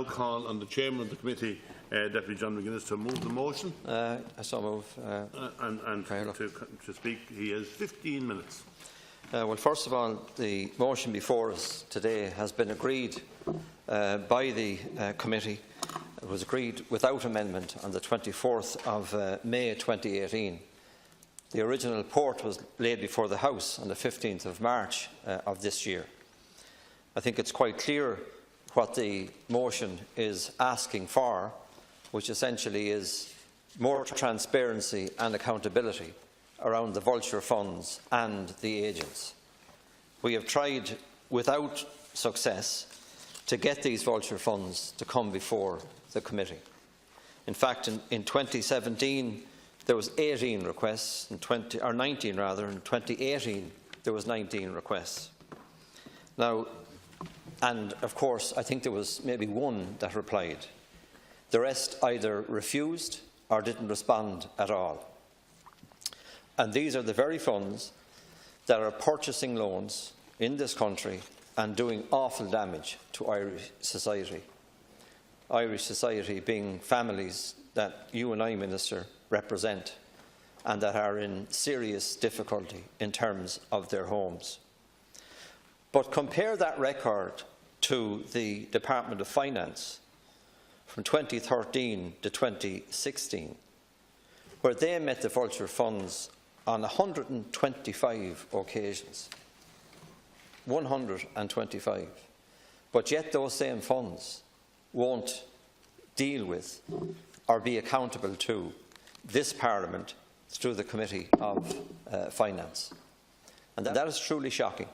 now call on the Chairman of the Committee, Deputy John McGuinness, to move the motion. I so move. And to speak, he has 15 minutes. Well, first of all, the motion before us today has been agreed by the committee. It was agreed without amendment on the 24th of May 2018. The original report was laid before the House on the 15th of March of this year. I think it's quite clear what the motion is asking for, which essentially is more transparency and accountability around the Vulture funds and the agents. We have tried without success to get these Vulture funds to come before the committee. In fact, in 2017 there was 18 requests, or 19 rather. In 2018 there was 19 requests. Now, and of course I think there was maybe one that replied. The rest either refused or didn't respond at all. And these are the very funds that are purchasing loans in this country and doing awful damage to Irish society. Irish society being families that you and I, Minister, represent, and that are in serious difficulty in terms of their homes. But compare that record to the Department of Finance from 2013 to 2016, where they met the Vulture funds on 125 occasions. 125. But yet those same funds won't deal with or be accountable to this Parliament through the Committee of Finance. And that is truly shocking.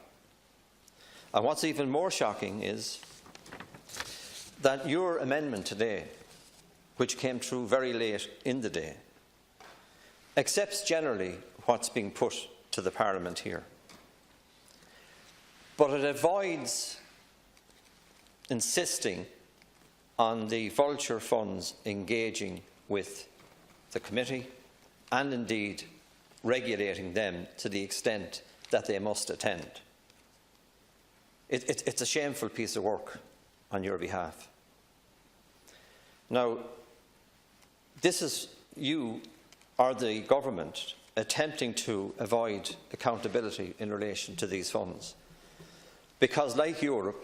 And what's even more shocking is that your amendment today, which came through very late in the day, accepts generally what's being put to the Parliament here. But it avoids insisting on the Vulture funds engaging with the committee and indeed regulating them to the extent that they must attend. It's a shameful piece of work on your behalf. Now, this is you or the government attempting to avoid accountability in relation to these funds. Because, like Europe,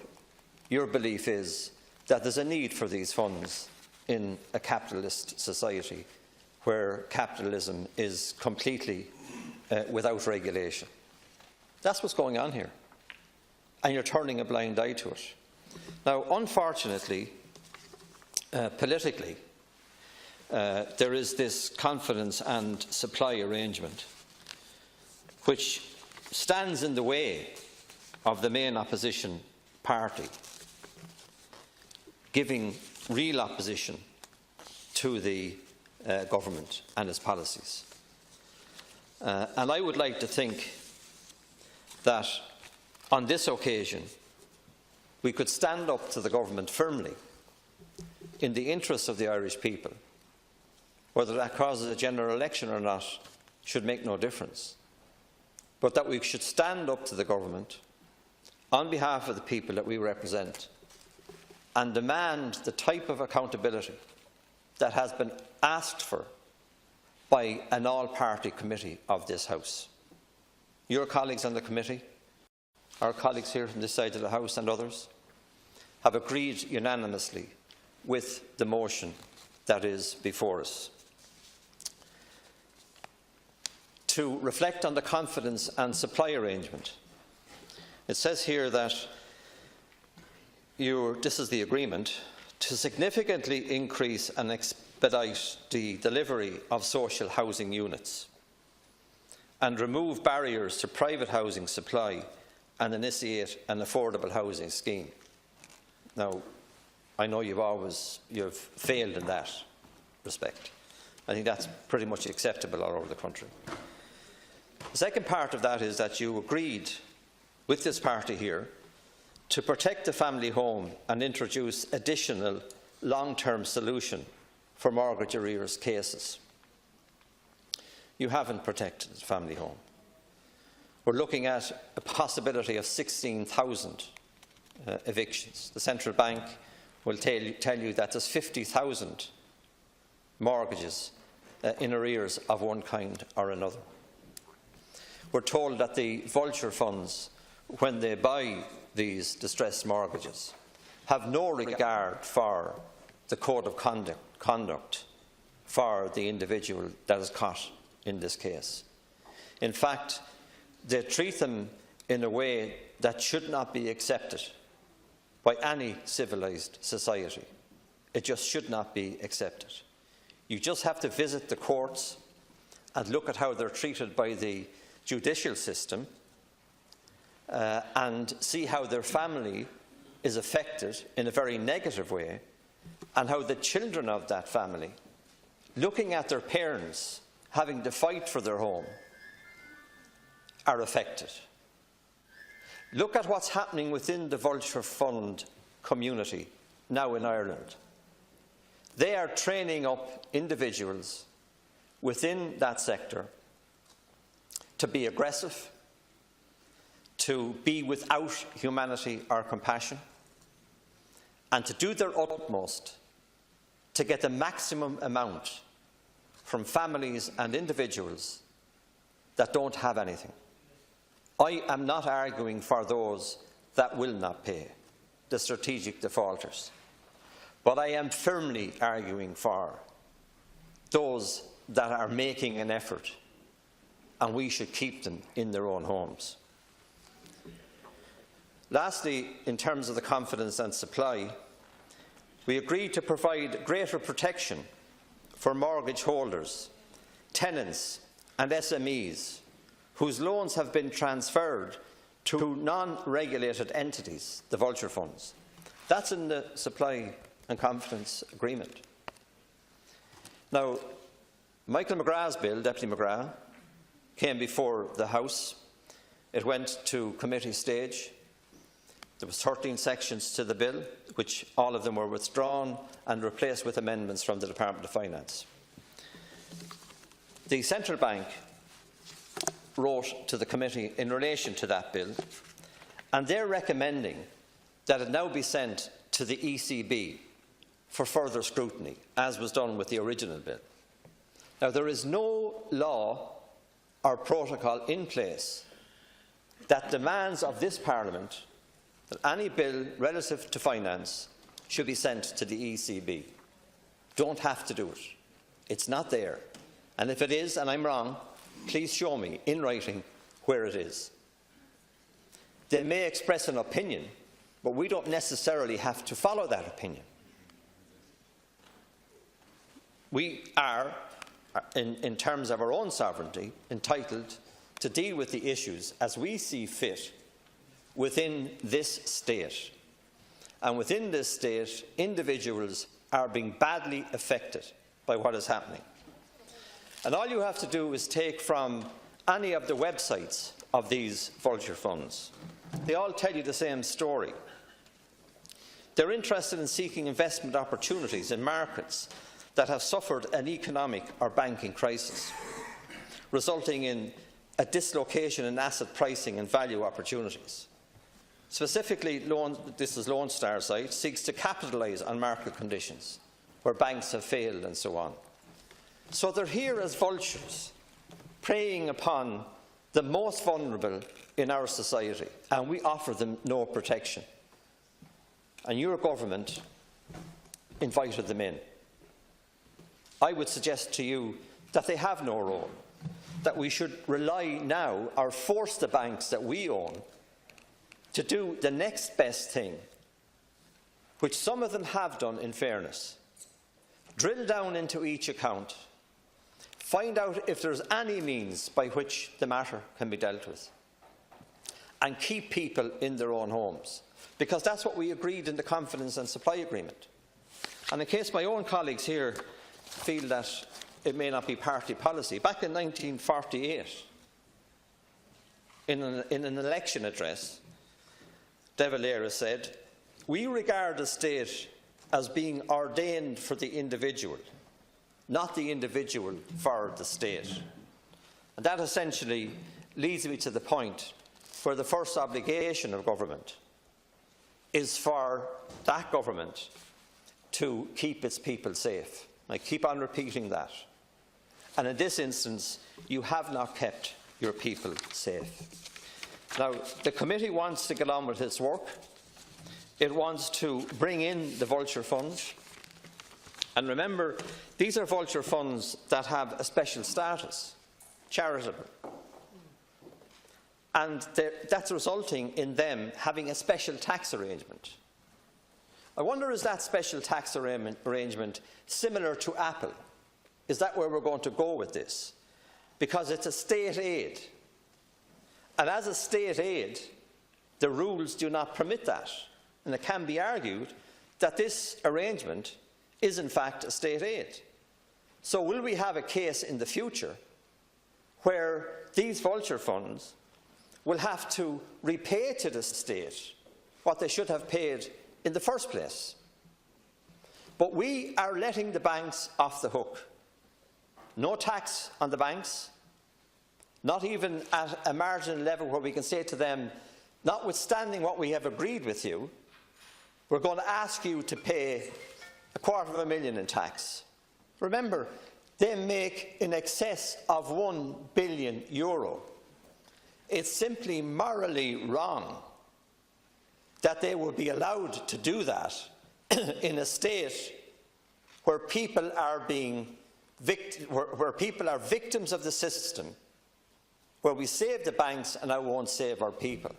your belief is that there's a need for these funds in a capitalist society where capitalism is completely without regulation. That's what's going on here. And you're turning a blind eye to it. Now, unfortunately, politically, there is this confidence and supply arrangement which stands in the way of the main opposition party giving real opposition to the government and its policies. And I would like to think that on this occasion we could stand up to the government firmly in the interests of the Irish people. Whether that causes a general election or not should make no difference. But that we should stand up to the government on behalf of the people that we represent and demand the type of accountability that has been asked for by an all-party committee of this House. Your colleagues on the committee, our colleagues here from this side of the House and others, have agreed unanimously with the motion that is before us. To reflect on the confidence and supply arrangement, it says here that this is the agreement to significantly increase and expedite the delivery of social housing units and remove barriers to private housing supply and initiate an affordable housing scheme. Now, I know you've failed in that respect. I think that's pretty much acceptable all over the country. The second part of that is that you agreed with this party here to protect the family home and introduce additional long-term solution for mortgage arrears cases. You haven't protected the family home. We're looking at a possibility of 16,000 evictions. The central bank will tell you that there's 50,000 mortgages in arrears of one kind or another. We're told that the Vulture funds, when they buy these distressed mortgages, have no regard for the code of conduct for the individual that is caught in this case. In fact, they treat them in a way that should not be accepted by any civilised society. It just should not be accepted. You just have to visit the courts and look at how they're treated by the judicial system and see how their family is affected in a very negative way, and how the children of that family, looking at their parents having to fight for their home, are affected. Look at what's happening within the Vulture Fund community now in Ireland. They are training up individuals within that sector to be aggressive, to be without humanity or compassion, and to do their utmost to get the maximum amount from families and individuals that don't have anything. I am not arguing for those that will not pay, the strategic defaulters, but I am firmly arguing for those that are making an effort, and we should keep them in their own homes. Lastly, in terms of the confidence and supply, we agreed to provide greater protection for mortgage holders, tenants and SMEs whose loans have been transferred to non-regulated entities, the Vulture funds. That's in the supply and confidence agreement. Now, Michael McGrath's bill, Deputy McGrath, came before the House. It went to committee stage. There were 13 sections to the bill, which all of them were withdrawn and replaced with amendments from the Department of Finance. The Central Bank wrote to the committee in relation to that bill, and they're recommending that it now be sent to the ECB for further scrutiny, as was done with the original bill. Now, there is no law or protocol in place that demands of this Parliament that any bill relative to finance should be sent to the ECB. Don't have to do it. It's not there. And if it is, and I'm wrong, please show me in writing where it is. They may express an opinion, but we don't necessarily have to follow that opinion. We are, in terms of our own sovereignty, entitled to deal with the issues as we see fit within this state. And within this state, individuals are being badly affected by what is happening. And all you have to do is take from any of the websites of these Vulture funds. They all tell you the same story. They're interested in seeking investment opportunities in markets that have suffered an economic or banking crisis, resulting in a dislocation in asset pricing and value opportunities. Specifically, this is Lone Star's site, seeks to capitalise on market conditions where banks have failed and so on. So they're here as vultures, preying upon the most vulnerable in our society, and we offer them no protection. And your government invited them in. I would suggest to you that they have no role, that we should rely now or force the banks that we own to do the next best thing, which some of them have done in fairness. Drill down into each account, find out if there's any means by which the matter can be dealt with, and keep people in their own homes, because that's what we agreed in the confidence and supply agreement. And in case my own colleagues here feel that it may not be party policy, back in 1948, in an election address, Dáil Éireann said, "We regard the state as being ordained for the individual, not the individual for the state." And that essentially leads me to the point where the first obligation of government is for that government to keep its people safe. I keep on repeating that. And in this instance, you have not kept your people safe. Now, the committee wants to get on with its work. It wants to bring in the vulture funds. And remember, these are vulture funds that have a special status, charitable. And that's resulting in them having a special tax arrangement. I wonder, is that special tax arrangement similar to Apple? Is that where we're going to go with this? Because it's a state aid. And as a state aid, the rules do not permit that. And it can be argued that this arrangement is in fact a state aid. So will we have a case in the future where these vulture funds will have to repay to the state what they should have paid in the first place? But we are letting the banks off the hook. No tax on the banks, not even at a marginal level where we can say to them, notwithstanding what we have agreed with you, we're going to ask you to pay $250,000 in tax. Remember, they make in excess of €1 billion. It's simply morally wrong that they would be allowed to do that in a state where people are victims of the system, where we save the banks and I won't save our people.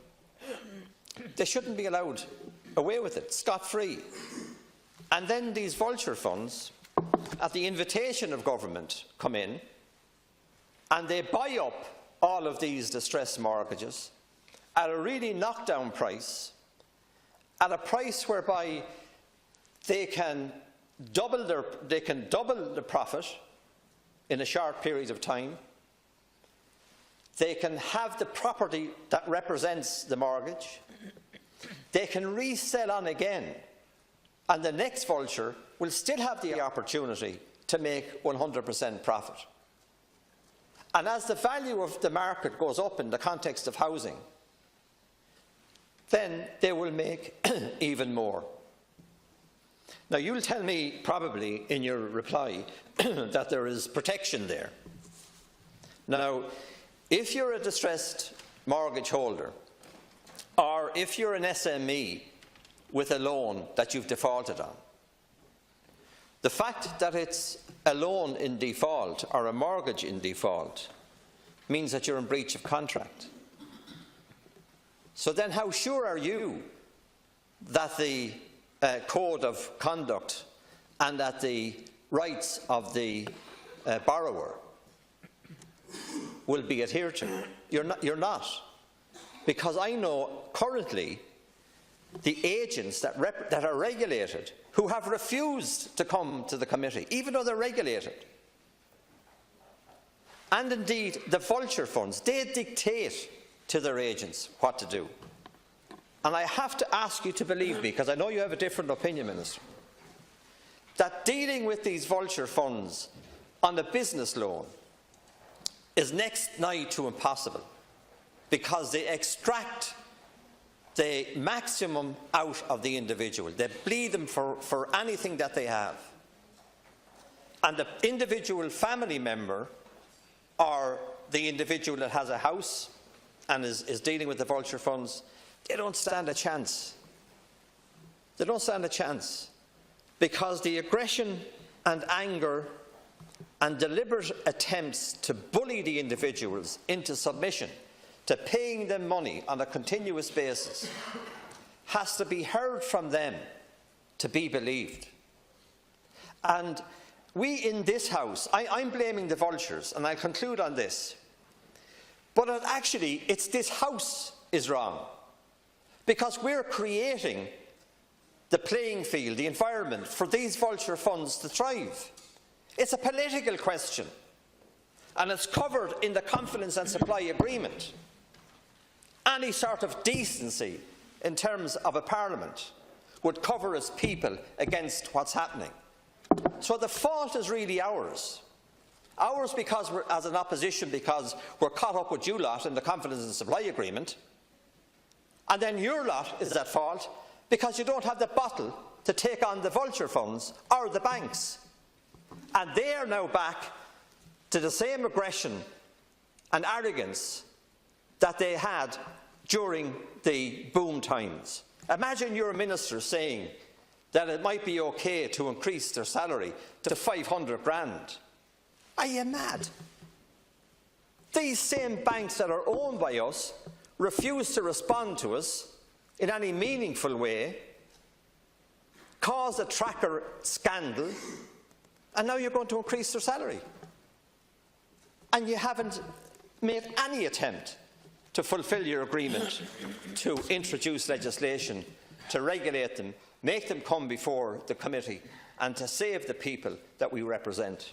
They shouldn't be allowed away with it, scot-free. And then these vulture funds, at the invitation of government, come in and they buy up all of these distressed mortgages at a really knockdown price, at a price whereby they can double the profit in a short period of time. They can have the property that represents the mortgage. They can resell on again, and the next vulture will still have the opportunity to make 100% profit. And as the value of the market goes up in the context of housing, then they will make even more. Now, you'll tell me probably in your reply that there is protection there. Now, if you're a distressed mortgage holder, or if you're an SME with a loan that you've defaulted on, the fact that it's a loan in default or a mortgage in default means that you're in breach of contract. So then how sure are you that the code of conduct and that the rights of the borrower will be adhered to? You're not. Because I know currently the agents that are regulated who have refused to come to the committee, even though they're regulated. And indeed, the vulture funds, they dictate to their agents what to do. And I have to ask you to believe me, because I know you have a different opinion, Minister, that dealing with these vulture funds on a business loan is next nigh to impossible, because they extract the maximum out of the individual. They bleed them for anything that they have. And the individual family member, or the individual that has a house and is dealing with the vulture funds, they don't stand a chance. They don't stand a chance, because the aggression and anger and deliberate attempts to bully the individuals into submission to paying them money on a continuous basis has to be heard from them to be believed. And we in this House, I'm blaming the vultures, and I'll conclude on this, but actually it's this House is wrong, because we're creating the playing field, the environment for these vulture funds to thrive. It's a political question, and it's covered in the confidence and supply agreement. Any sort of decency in terms of a parliament would cover its people against what's happening. So the fault is really ours. Ours because we're, as an opposition, because we're caught up with you lot in the confidence and supply agreement. And then your lot is at fault because you don't have the bottle to take on the Vulture funds or the banks. And they are now back to the same aggression and arrogance that they had during the boom times. Imagine your minister saying that it might be okay to increase their salary to 500 grand. Are you mad? These same banks that are owned by us refuse to respond to us in any meaningful way, cause a tracker scandal, and now you're going to increase their salary. And you haven't made any attempt to fulfil your agreement to introduce legislation, to regulate them, make them come before the committee, and to save the people that we represent.